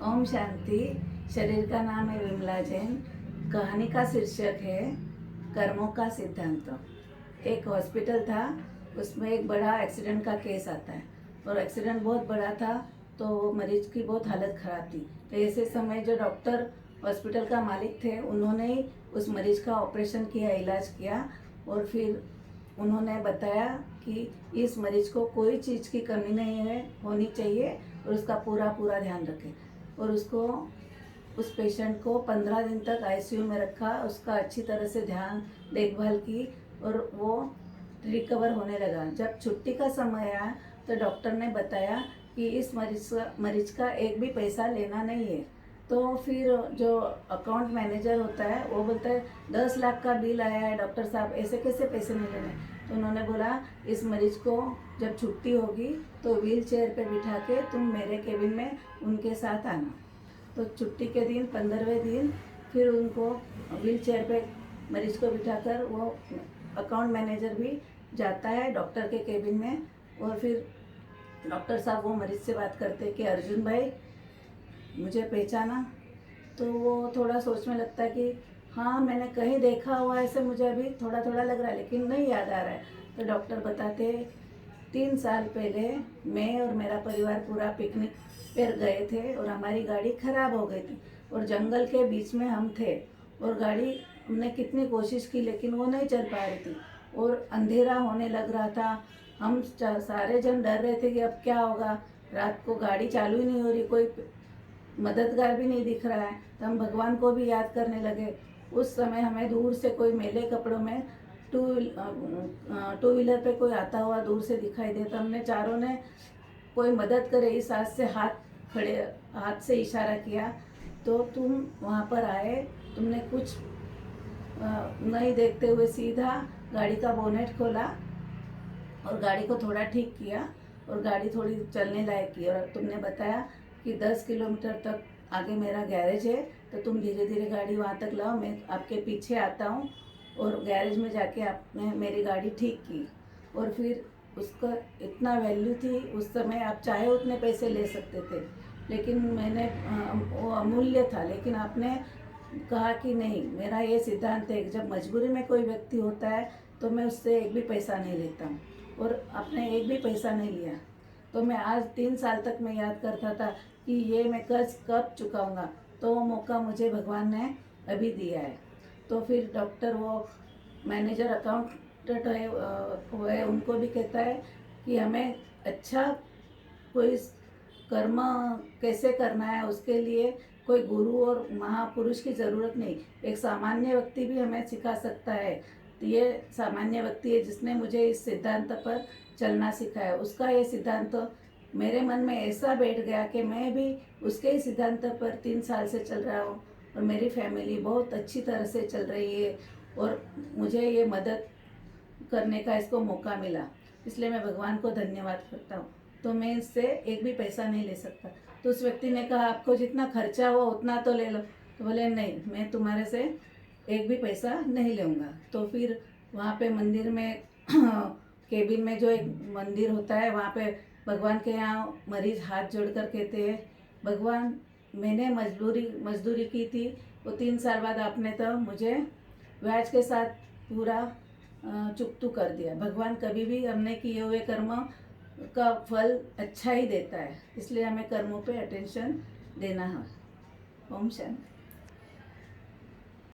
ओम शांति। शरीर का नाम है विमला जैन। कहानी का शीर्षक है कर्मों का सिद्धांत। एक हॉस्पिटल था, उसमें एक बड़ा एक्सीडेंट का केस आता है और एक्सीडेंट बहुत बड़ा था, तो मरीज की बहुत हालत ख़राब थी। तो ऐसे समय जो डॉक्टर हॉस्पिटल का मालिक थे, उन्होंने ही उस मरीज का ऑपरेशन किया, इलाज किया और फिर उन्होंने बताया कि इस मरीज को कोई चीज़ की कमी नहीं है होनी चाहिए और उसका पूरा पूरा ध्यान रखें। और उस पेशेंट को 15 दिन तक आईसीयू में रखा, उसका अच्छी तरह से ध्यान देखभाल की और वो रिकवर होने लगा। जब छुट्टी का समय आया तो डॉक्टर ने बताया कि इस मरीज का एक भी पैसा लेना नहीं है। तो फिर जो अकाउंट मैनेजर होता है वो बोलता है 10 लाख का बिल आया है डॉक्टर साहब, ऐसे कैसे पैसे नहीं लेने। तो उन्होंने बोला इस मरीज को जब छुट्टी होगी तो व्हील चेयर पे बिठा के तुम मेरे केबिन में उनके साथ आना। तो छुट्टी के दिन 15वें दिन फिर उनको व्हील चेयर पे मरीज को बिठाकर वो अकाउंट मैनेजर भी जाता है डॉक्टर के केबिन में। और फिर डॉक्टर साहब वो मरीज से बात करते हैं कि अर्जुन भाई मुझे पहचाना। तो वो थोड़ा सोचने लगता है कि हाँ मैंने कहीं देखा हुआ ऐसे, मुझे अभी थोड़ा थोड़ा लग रहा है लेकिन नहीं याद आ रहा है। तो डॉक्टर बताते 3 साल पहले मैं और मेरा परिवार पूरा पिकनिक पर गए थे और हमारी गाड़ी खराब हो गई थी और जंगल के बीच में हम थे और गाड़ी हमने कितनी कोशिश की लेकिन वो नहीं चल पा रही थी और अंधेरा होने लग रहा था। हम सारे जन डर रहे थे कि अब क्या होगा, रात को गाड़ी चालू ही नहीं हो रही, कोई मददगार भी नहीं दिख रहा है। तो हम भगवान को भी याद करने लगे। उस समय हमें दूर से कोई मेले कपड़ों में टू व्हीलर पे कोई आता हुआ दूर से दिखाई दे। तो हमने चारों ने कोई मदद करे इस हाथ से इशारा किया। तो तुम वहाँ पर आए, तुमने कुछ नहीं देखते हुए सीधा गाड़ी का बोनेट खोला और गाड़ी को थोड़ा ठीक किया और गाड़ी थोड़ी चलने लायक की और तुमने बताया कि 10 किलोमीटर तक आगे मेरा गैरेज है, तो तुम धीरे धीरे गाड़ी वहाँ तक लाओ, मैं आपके पीछे आता हूँ। और गैरेज में जाके आपने मेरी गाड़ी ठीक की और फिर उसका इतना वैल्यू थी उस समय, आप चाहे उतने पैसे ले सकते थे लेकिन मैंने वो अमूल्य था। लेकिन आपने कहा कि नहीं, मेरा ये सिद्धांत है जब मजबूरी में कोई व्यक्ति होता है तो मैं उससे एक भी पैसा नहीं लेता हूँ। और आपने एक भी पैसा नहीं लिया। तो मैं आज 3 साल तक मैं याद करता था कि ये मैं कर्ज कब चुकाऊंगा, तो वो मौका मुझे भगवान ने अभी दिया है। तो फिर डॉक्टर वो मैनेजर अकाउंटेंट है उनको भी कहता है कि हमें अच्छा कोई कर्म कैसे करना है उसके लिए कोई गुरु और महापुरुष की ज़रूरत नहीं, एक सामान्य व्यक्ति भी हमें सिखा सकता है। तो ये सामान्य व्यक्ति है जिसने मुझे इस सिद्धांत पर चलना सिखाया। उसका ये सिद्धांत मेरे मन में ऐसा बैठ गया कि मैं भी उसके ही सिद्धांत पर 3 साल से चल रहा हूँ और मेरी फैमिली बहुत अच्छी तरह से चल रही है और मुझे ये मदद करने का इसको मौका मिला, इसलिए मैं भगवान को धन्यवाद करता हूँ। तो मैं इससे एक भी पैसा नहीं ले सकता। तो उस व्यक्ति ने कहा आपको जितना खर्चा हुआ उतना तो ले लो। तो बोले नहीं, मैं तुम्हारे से एक भी पैसा नहीं लूँगा। तो फिर वहाँ पे मंदिर में केबिन में जो एक मंदिर होता है वहाँ पे भगवान के यहाँ मरीज हाथ जोड़कर कहते हैं भगवान मैंने मजदूरी की थी, वो 3 साल बाद आपने तो मुझे ब्याज के साथ पूरा चुकतू कर दिया। भगवान कभी भी हमने किए हुए कर्म का फल अच्छा ही देता है, इसलिए हमें कर्मों पे अटेंशन देना है। ओम शांति।